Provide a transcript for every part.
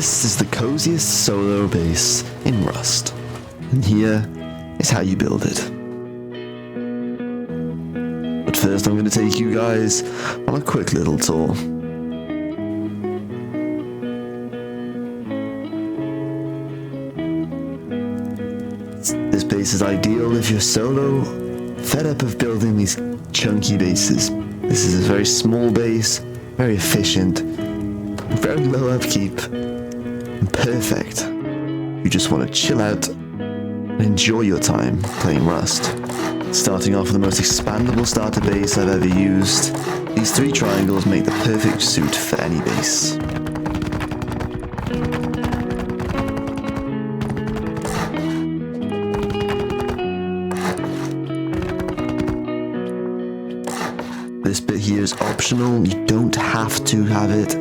This is the coziest solo base in Rust, and here is how you build it. But first I'm going to take you guys on a quick little tour. This base is ideal if you're solo, fed up of building these chunky bases. This is a very small base, very efficient, very low upkeep, and perfect. You just want to chill out and enjoy your time playing Rust. Starting off with the most expandable starter base I've ever used, these 3 triangles make the perfect suit for any base. This bit here is optional, you don't have to have it.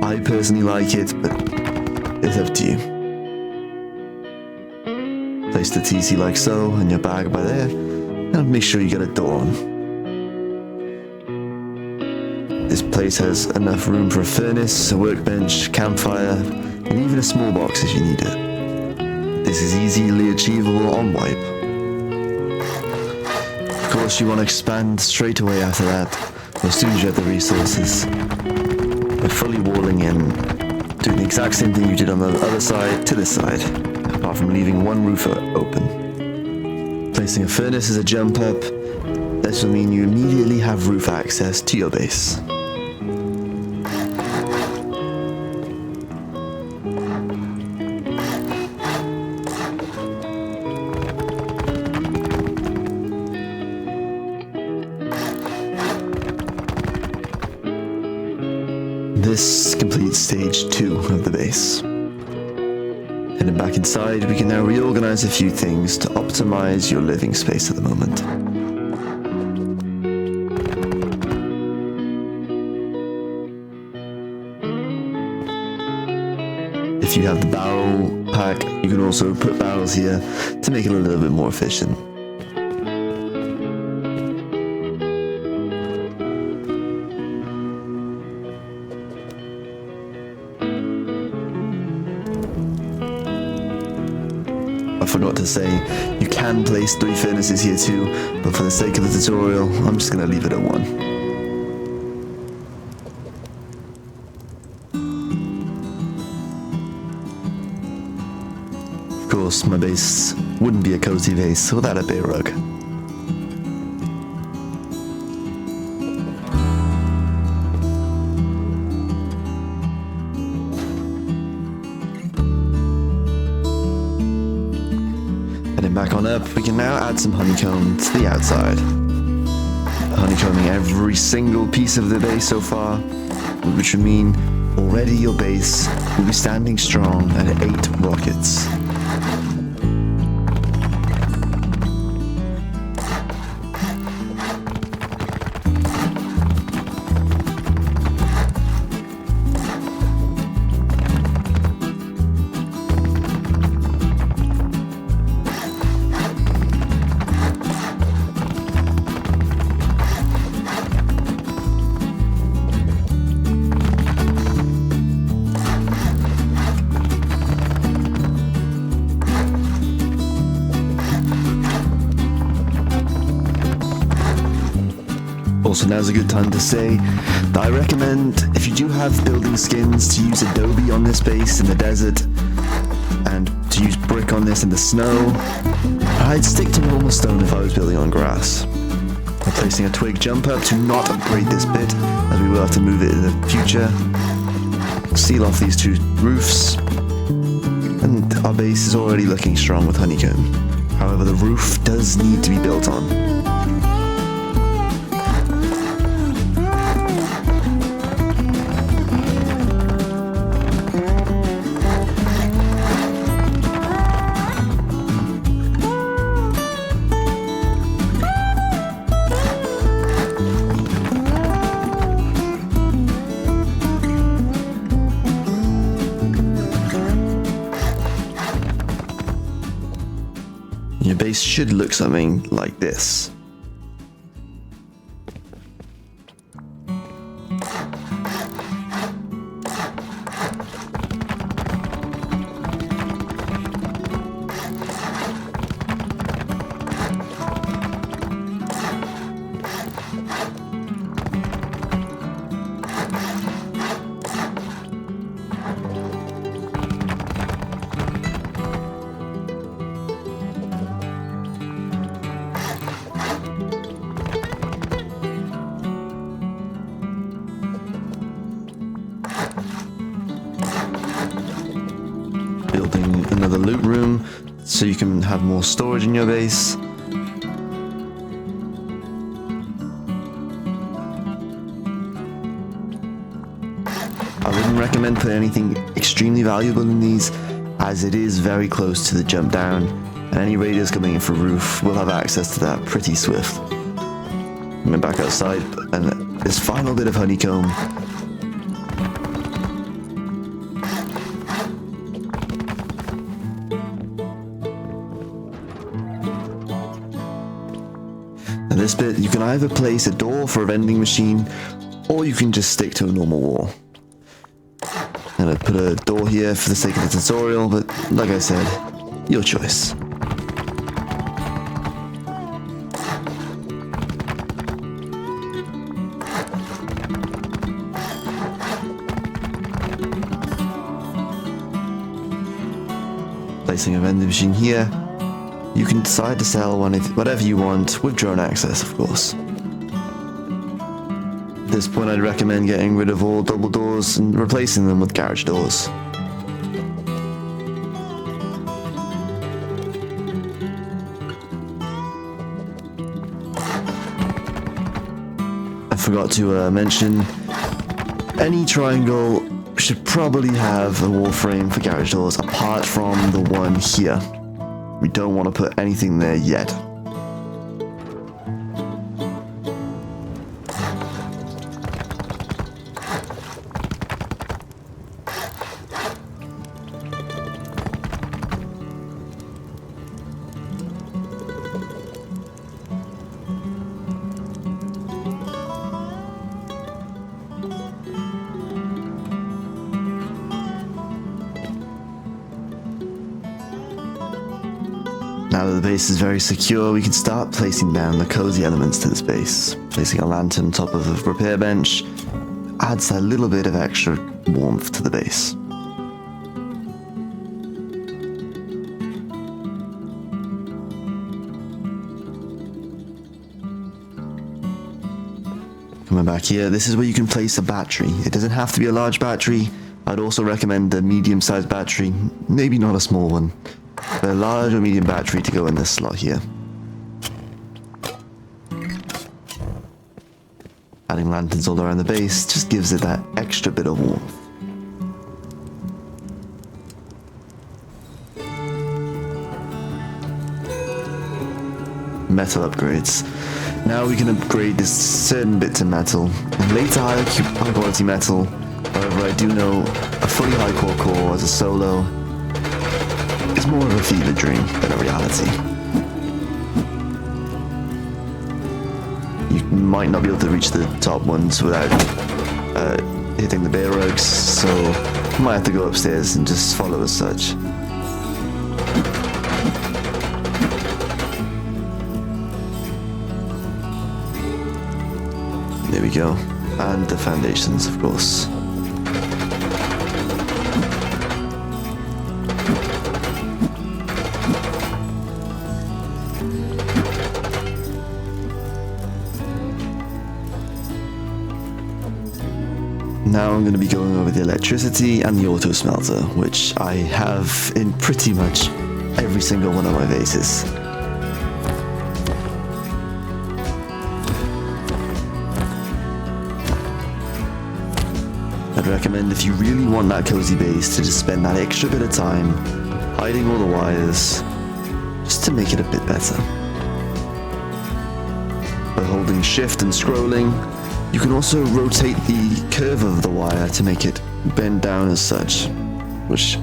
I personally like it, but it's up to you. Place the TC like so, and your bag by there, and make sure you get a door on. This place has enough room for a furnace, a workbench, campfire, and even a small box if you need it. This is easily achievable on wipe. Of course, you want to expand straight away after that, as soon as you have the resources. By fully walling in, doing the exact same thing you did on the other side to this side, apart from leaving one roof open. Placing a furnace as a jump up, this will mean you immediately have roof access to your base. This completes stage 2 of the base. Heading back inside, we can now reorganize a few things to optimize your living space at the moment. If you have the barrel pack, you can also put barrels here to make it a little bit more efficient. I forgot to say, you can place 3 furnaces here too, but for the sake of the tutorial, I'm just going to leave it at 1. Of course, my base wouldn't be a cozy base without a bay rug. Heading back on up, we can now add some honeycomb to the outside. Honeycombing every single piece of the base so far, which would mean already your base will be standing strong at 8 rockets. Also, now's a good time to say that I recommend, if you do have building skins, to use adobe on this base in the desert, and to use brick on this in the snow. I'd stick to normal stone if I was building on grass. By placing a twig jump up to not upgrade this bit, as we will have to move it in the future. Seal off these 2 roofs, and our base is already looking strong with honeycomb. However, the roof does need to be built on. Your base should look something like this. building another loot room so you can have more storage in your base. I wouldn't recommend putting anything extremely valuable in these, as it is very close to the jump down, and any raiders coming in for roof will have access to that pretty swift. Coming back outside, and this final bit of honeycomb. And this bit, you can either place a door for a vending machine, or you can just stick to a normal wall. And I put a door here for the sake of the tutorial, but like I said, your choice. Placing a vending machine here, you can decide to sell whatever you want with drone access, of course. At this point, I'd recommend getting rid of all double doors and replacing them with garage doors. I forgot to mention, any triangle should probably have a wall frame for garage doors apart from the one here. We don't want to put anything there yet. Now that the base is very secure, we can start placing down the cozy elements to this base. Placing a lantern on top of the repair bench adds a little bit of extra warmth to the base. Coming back here, this is where you can place a battery. It doesn't have to be a large battery. I'd also recommend a medium-sized battery, maybe not a small one. But a large or medium battery to go in this slot here. Adding lanterns all around the base just gives it that extra bit of warmth. Metal upgrades. Now we can upgrade this certain bits of metal, and later high quality metal. However, I do know a fully high core as a solo is more of a fever dream than a reality. You might not be able to reach the top ones without hitting the bear rugs, so you might have to go upstairs and just follow as such. There we go. And the foundations, of course. Now I'm going to be going over the electricity and the auto smelter, which I have in pretty much every single one of my bases. I'd recommend, if you really want that cozy base, to just spend that extra bit of time hiding all the wires, just to make it a bit better. By holding shift and scrolling, you can also rotate the curve of the wire to make it bend down as such, which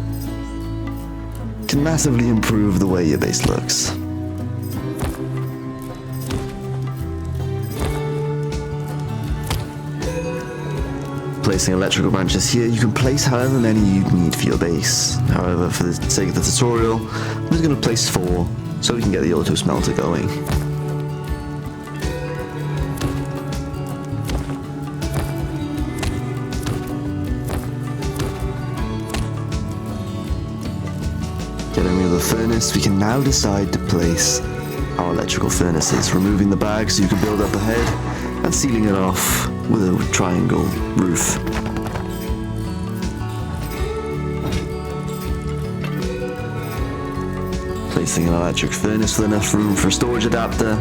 can massively improve the way your base looks. Placing electrical branches here, you can place however many you need for your base. However, for the sake of the tutorial, I'm just going to place 4 so we can get the auto smelter going. Getting rid of the furnace, we can now decide to place our electrical furnaces, removing the bag so you can build up ahead and sealing it off with a triangle roof. Placing an electric furnace with enough room for a storage adapter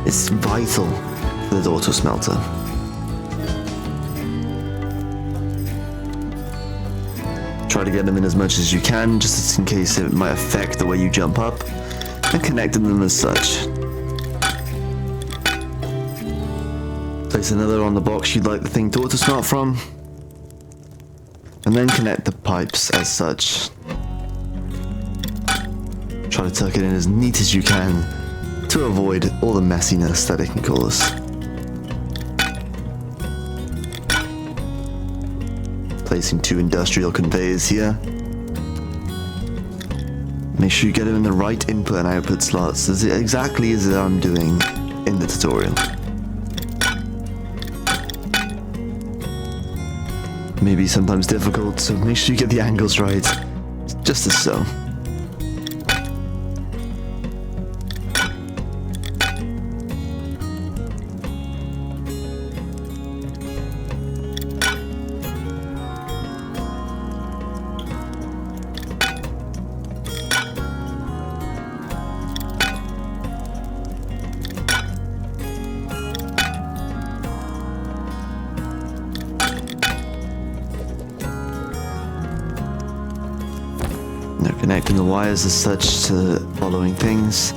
is vital for the auto smelter. Try to get them in as much as you can, just in case it might affect the way you jump up, and connecting them as such. Place another on the box you'd like the thing to auto smelt from, and then connect the pipes as such. Try to tuck it in as neat as you can to avoid all the messiness that it can cause. Placing 2 industrial conveyors here. Make sure you get them in the right input and output slots, exactly as I'm doing in the tutorial. Maybe sometimes difficult, so make sure you get the angles right, just as so. Now connecting the wires as such to the following things.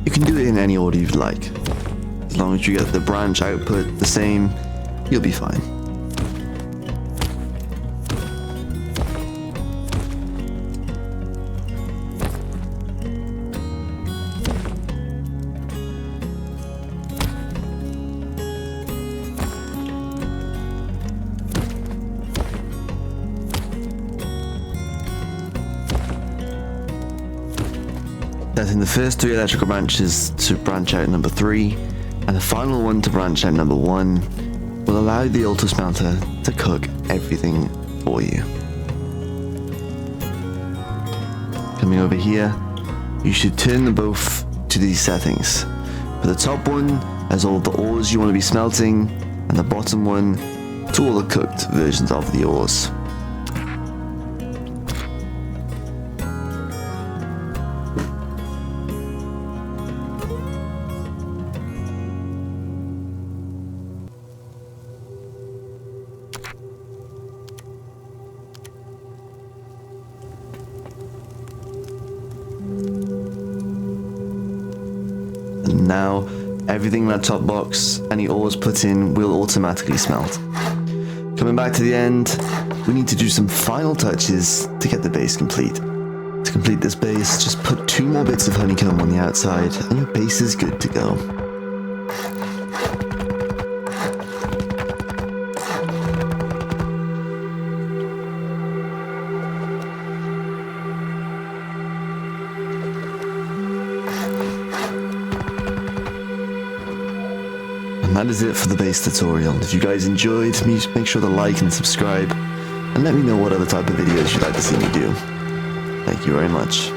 You can do it in any order you'd like. As long as you get the branch output the same, you'll be fine. Setting the first 3 electrical branches to branch out number 3, and the final one to branch out number 1, will allow the auto smelter to cook everything for you. Coming over here, you should turn them both to these settings. For the top one, has all the ores you want to be smelting, and the bottom one, to all the cooked versions of the ores. And now, everything in that top box, any ores put in, will automatically smelt. Coming back to the end, we need to do some final touches to get the base complete. To complete this base, just put 2 more bits of honeycomb on the outside, and your base is good to go. And that is it for the base tutorial. If you guys enjoyed, make sure to like and subscribe, and let me know what other type of videos you'd like to see me do. Thank you very much.